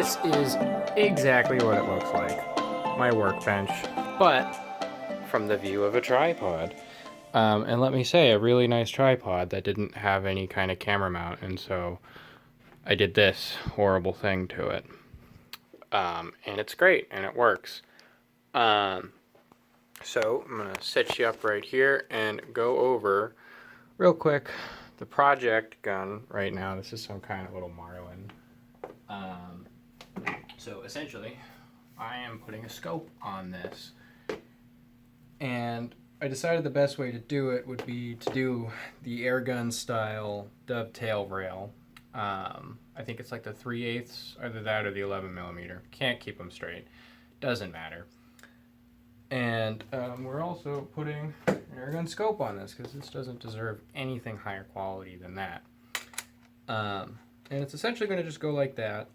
this is exactly what it looks like. My workbench, but from the view of a tripod. And let me say, a really nice tripod that didn't have any kind of camera mount, and so I did this horrible thing to it. And it's great, and it works. So I'm going to set you up right here and go over real quick the project gun right now. This is some kind of little Marlin. So essentially, I am putting a scope on this. And I decided the best way to do it would be to do the airgun style dovetail rail. I think it's like the 3/8, either that or the 11mm. Can't keep them straight. Doesn't matter. And we're also putting an airgun scope on this because this doesn't deserve anything higher quality than that. And it's essentially going to just go like that.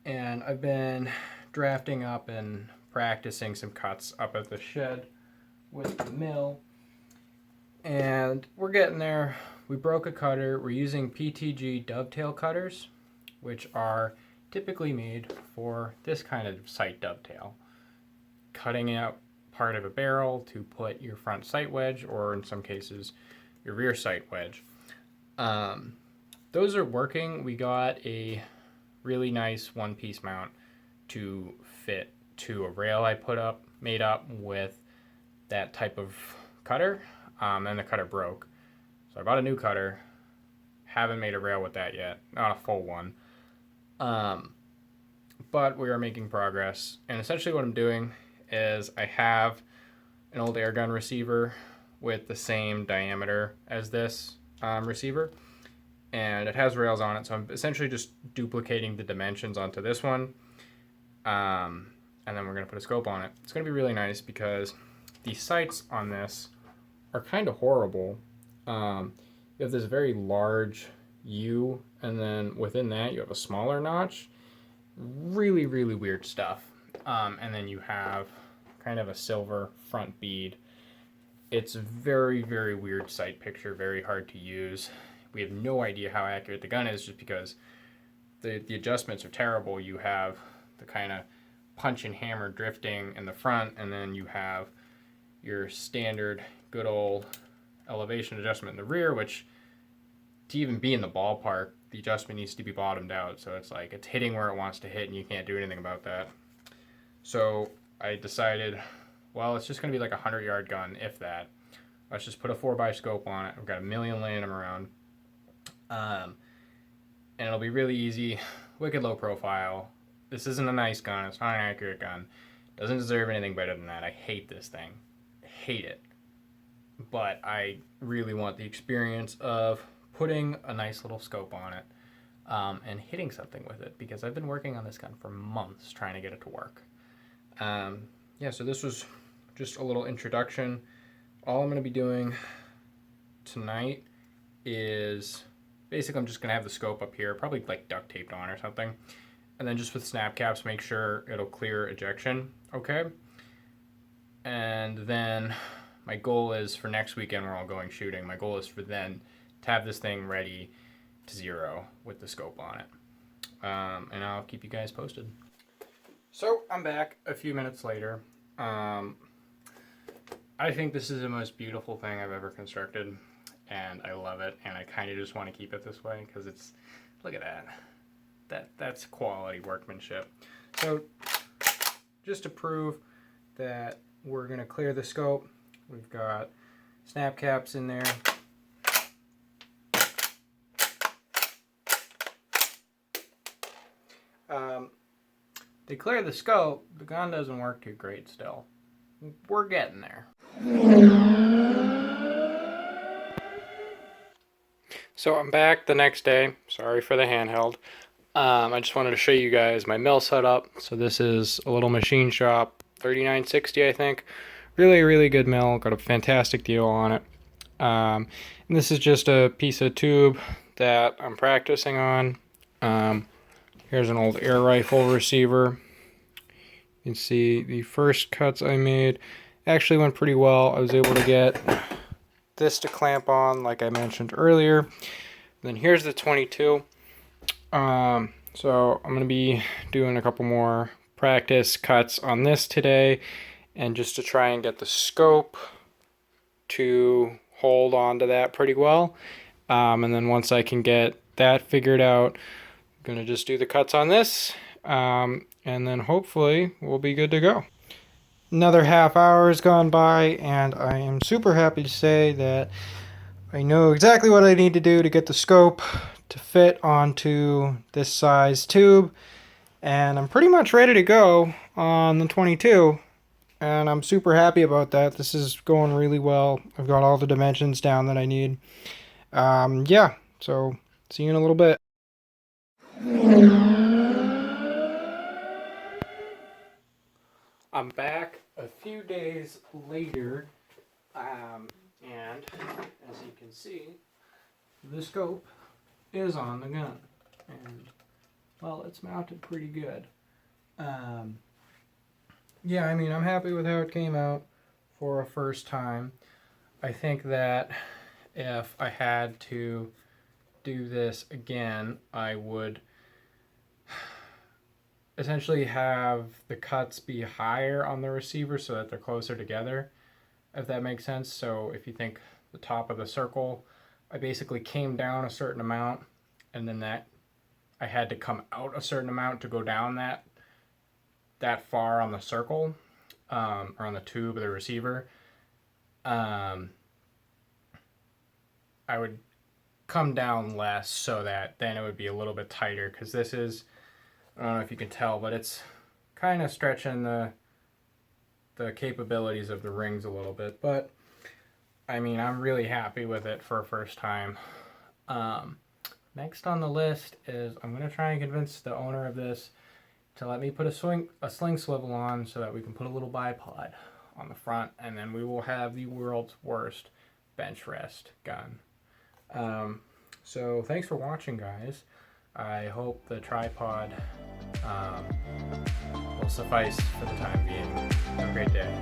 And I've been drafting up and practicing some cuts up at the shed with the mill. And we're getting there. We broke a cutter. We're using PTG dovetail cutters, which are typically made for this kind of sight dovetail. Cutting out part of a barrel to put your front sight wedge, or in some cases, your rear sight wedge. Those are working. We got a really nice one-piece mount to fit to a rail I made up with that type of cutter, and the cutter broke. So I bought a new cutter. Haven't made a rail with that yet, not a full one. But we are making progress, and essentially what I'm doing is I have an old airgun receiver with the same diameter as this receiver, and it has rails on it, so I'm essentially just duplicating the dimensions onto this one, and then we're going to put a scope on it. It's going to be really nice because the sights on this are kind of horrible. You have this very large U, and then within that you have a smaller notch. Really, really weird stuff. And then you have kind of a silver front bead. It's a very, very weird sight picture, very hard to use. We have no idea how accurate the gun is just because the adjustments are terrible. You have the kind of punch and hammer drifting in the front, and then you have your standard good old elevation adjustment in the rear, which to even be in the ballpark, the adjustment needs to be bottomed out. So it's like it's hitting where it wants to hit, and you can't do anything about that. So I decided, well, it's just going to be like a 100-yard gun, if that. Let's just put a 4x scope on it. I've got a million laying them around. And it'll be really easy, wicked low profile. This isn't a nice gun. It's not an accurate gun. Doesn't deserve anything better than that. I hate this thing. I hate it. But I really want the experience of putting a nice little scope on it and hitting something with it, because I've been working on this gun for months trying to get it to work. Yeah, so this was just a little introduction. All I'm going to be doing tonight is basically I'm just going to have the scope up here, probably like duct taped on or something, and then just with snap caps make sure it'll clear ejection okay. And then my goal is for next weekend, we're all going shooting. My goal is for then to have this thing ready to zero with the scope on it. And I'll keep you guys posted. So I'm back a few minutes later. I think this is the most beautiful thing I've ever constructed, and I love it, and I kind of just want to keep it this way because it's, look at that. That's quality workmanship. So just to prove that we're going to clear the scope, we've got snap caps in there. They clear the scope, the gun doesn't work too great still. We're getting there. So I'm back the next day. Sorry for the handheld. I just wanted to show you guys my mill setup. So this is a little machine shop, 3960 I think. Really, really good mill. Got a fantastic deal on it. And this is just a piece of tube that I'm practicing on. Here's an old air rifle receiver. You can see the first cuts I made actually went pretty well. I was able to get this to clamp on like I mentioned earlier. Then here's the 22. So I'm going to be doing a couple more practice cuts on this today, and just to try and get the scope to hold on to that pretty well. And then once I can get that figured out, I'm going to just do the cuts on this, and then hopefully we'll be good to go. Another half hour has gone by, and I am super happy to say that I know exactly what I need to do to get the scope to fit onto this size tube, and I'm pretty much ready to go on the 22, and I'm super happy about that. This is going really well. I've got all the dimensions down that I need. Yeah, so see you in a little bit. I'm back a few days later, and as you can see, the scope is on the gun, and well, it's mounted pretty good. Yeah, I mean, I'm happy with how it came out for a first time. I think that if I had to do this again, I would essentially have the cuts be higher on the receiver so that they're closer together, if that makes sense. So if you think the top of the circle, I basically came down a certain amount, and then that I had to come out a certain amount to go down that far on the circle, or on the tube of the receiver. I would come down less so that then it would be a little bit tighter, because this is, I don't know if you can tell, but it's kind of stretching the capabilities of the rings a little bit. But I mean, I'm really happy with it for a first time. Next on the list is I'm going to try and convince the owner of this to let me put a sling swivel on so that we can put a little bipod on the front, and then we will have the world's worst bench rest gun. So thanks for watching, guys. I hope the tripod will suffice for the time being. Have a great day.